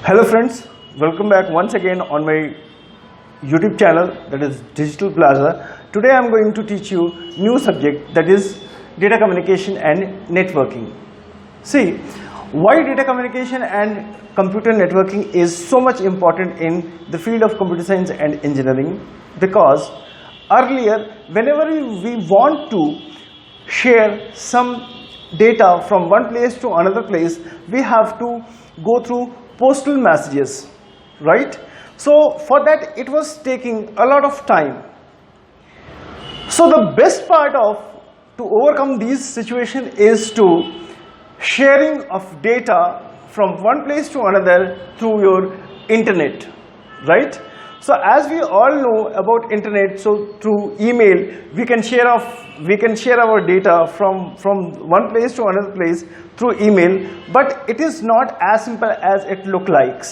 Hello friends, welcome back once again on my YouTube channel, that is Digital Plaza. Today I am going to teach you new subject, that is data communication and networking. See, why data communication and computer networking is so much important in the field of computer science and engineering? Because earlier, whenever we want to share some data from one place to another place, we have to go through postal messages, right? So for that it was taking a lot of time. So the best part of to overcome these situation is to sharing of data from one place to another through your internet, right? So as we all know about internet, so through email we can share our data from one place to another place through email, but it is not as simple as it looks like.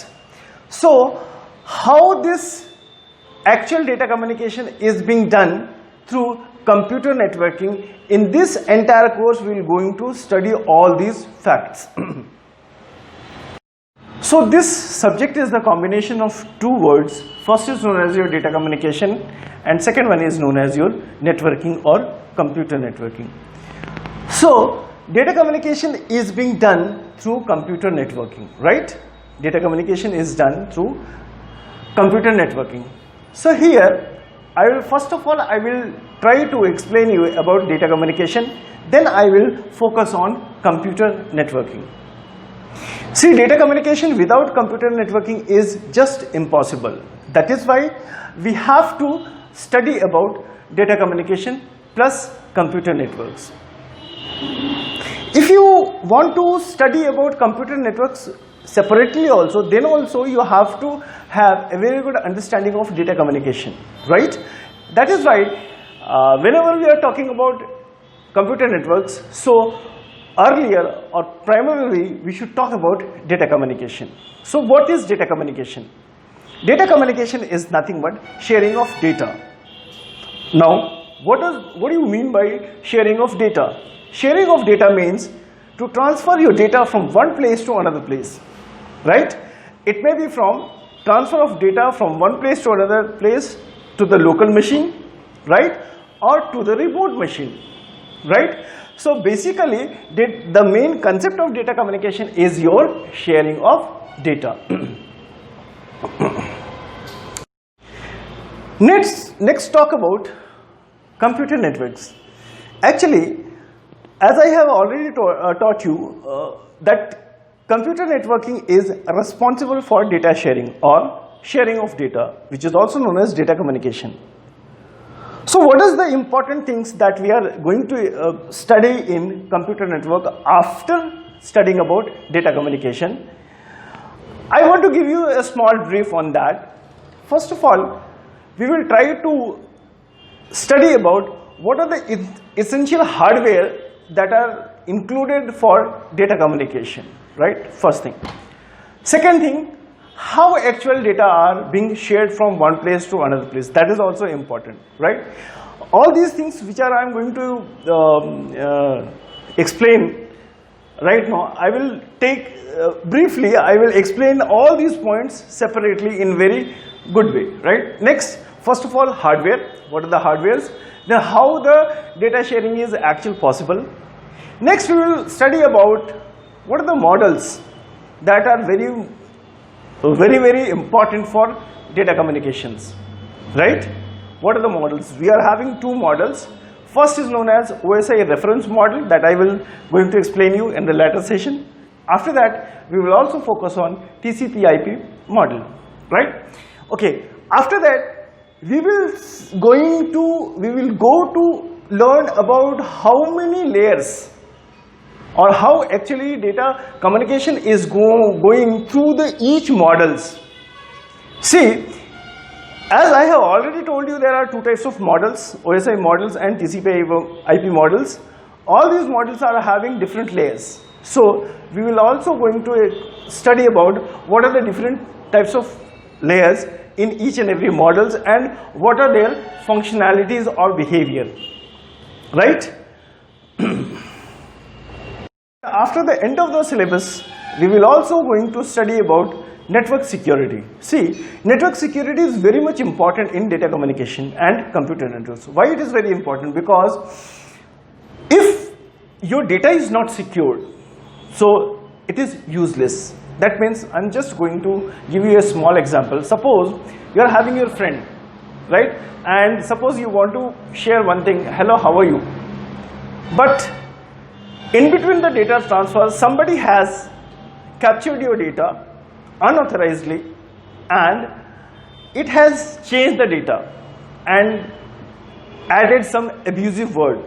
So how this actual data communication is being done through computer networking, in this entire course we are going to study all these facts. So this subject is the combination of two words. First is known as your data communication and second one is known as your networking or computer networking. So data communication is being done through computer networking, right? Data communication is done through computer networking. So here I will first of all try to explain you about data communication, then I will focus on computer networking. See, data communication without computer networking is just impossible. That is why we have to study about data communication plus computer networks. If you want to study about computer networks separately also, then also you have to have a very good understanding of data communication, right? That is why whenever we are talking about computer networks, so earlier or primarily we should talk about data communication. So what is data communication? Data communication is nothing but sharing of data. Now what do you mean by sharing of data? Sharing of data means to transfer your data from one place to another place, right? It may be from transfer of data from one place to another place to the local machine, right? Or to the remote machine, right? So basically the main concept of data communication is your sharing of data. Next talk about computer networks. Actually, as I have already taught you that computer networking is responsible for data sharing or sharing of data, which is also known as data communication. So what is the important things that we are going to study in computer network after studying about data communication? I want to give you a small brief on that. First of all, we will try to study about what are the essential hardware that are included for data communication, right? First thing. Second thing, how actual data are being shared from one place to another place. That is also important, right? All these things which I am going to explain right now, I will take briefly, I will explain all these points separately in very good way, right? Next, first of all, hardware. What are the hardwares? Then how the data sharing is actually possible. Next we will study about what are the models that are very important for data communications, right? What are the models? We are having two models. First is known as OSI reference model that I will going to explain you in the later session. After that we will also focus on TCP/IP model, right? Okay, after that we will go to learn about how many layers or how actually data communication is going through each models. See, as I have already told you, there are two types of models, OSI models and TCP/IP models. All these models are having different layers. So we will also going to study about what are the different types of layers in each and every models and what are their functionalities or behavior, right? After the end of the syllabus, we will also going to study about network security. See, network security is very much important in data communication and computer networks. Why it is very important? Because if your data is not secured, so it is useless. That means I'm just going to give you a small example. Suppose you are having your friend, right? And suppose you want to share one thing, hello, how are you? But in between the data transfer, somebody has captured your data unauthorizedly and it has changed the data and added some abusive word.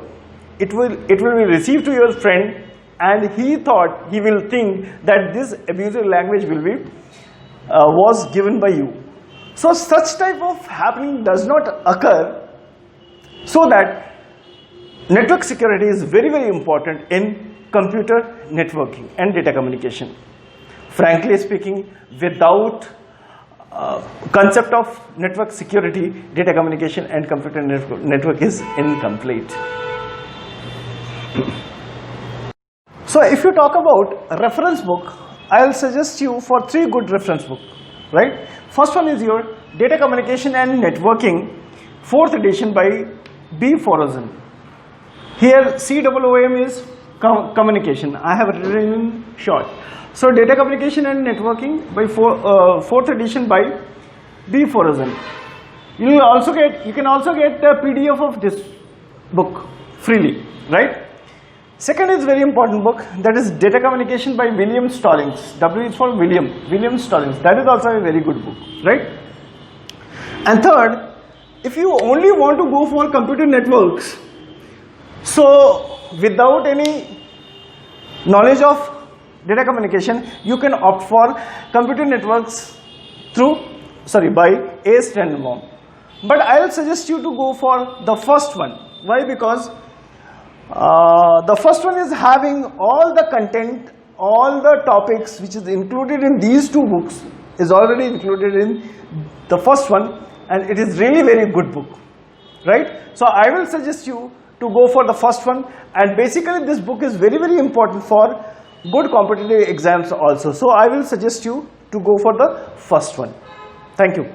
It will be received to your friend and he thought, he will think that this abusive language will be was given by you. So such type of happening does not occur, so that network security is very, very important in computer networking and data communication. Frankly speaking, without concept of network security, data communication and computer network is incomplete. So if you talk about reference book, I will suggest you for 3 good reference book, right? First one is your Data Communication and Networking, 4th edition by B. Forozan. Here COOM is communication. I have written in short. So Data Communication and Networking by 4th edition by B. Forozan. You can also get the PDF of this book freely, right? Second is very important book, that is Data Communication by William Stallings. W is for William Stallings. That is also a very good book, right? And third, if you only want to go for computer networks, so without any knowledge of data communication, you can opt for computer networks by A. Stenenbaum. But I will suggest you to go for the first one. Why? Because the first one is having all the content, all the topics which is included in these 2 books is already included in the first one, and it is really very good book, right? So I will suggest you to go for the first one, and basically this book is very, very important for good competitive exams also. So I will suggest you to go for the first one. Thank you.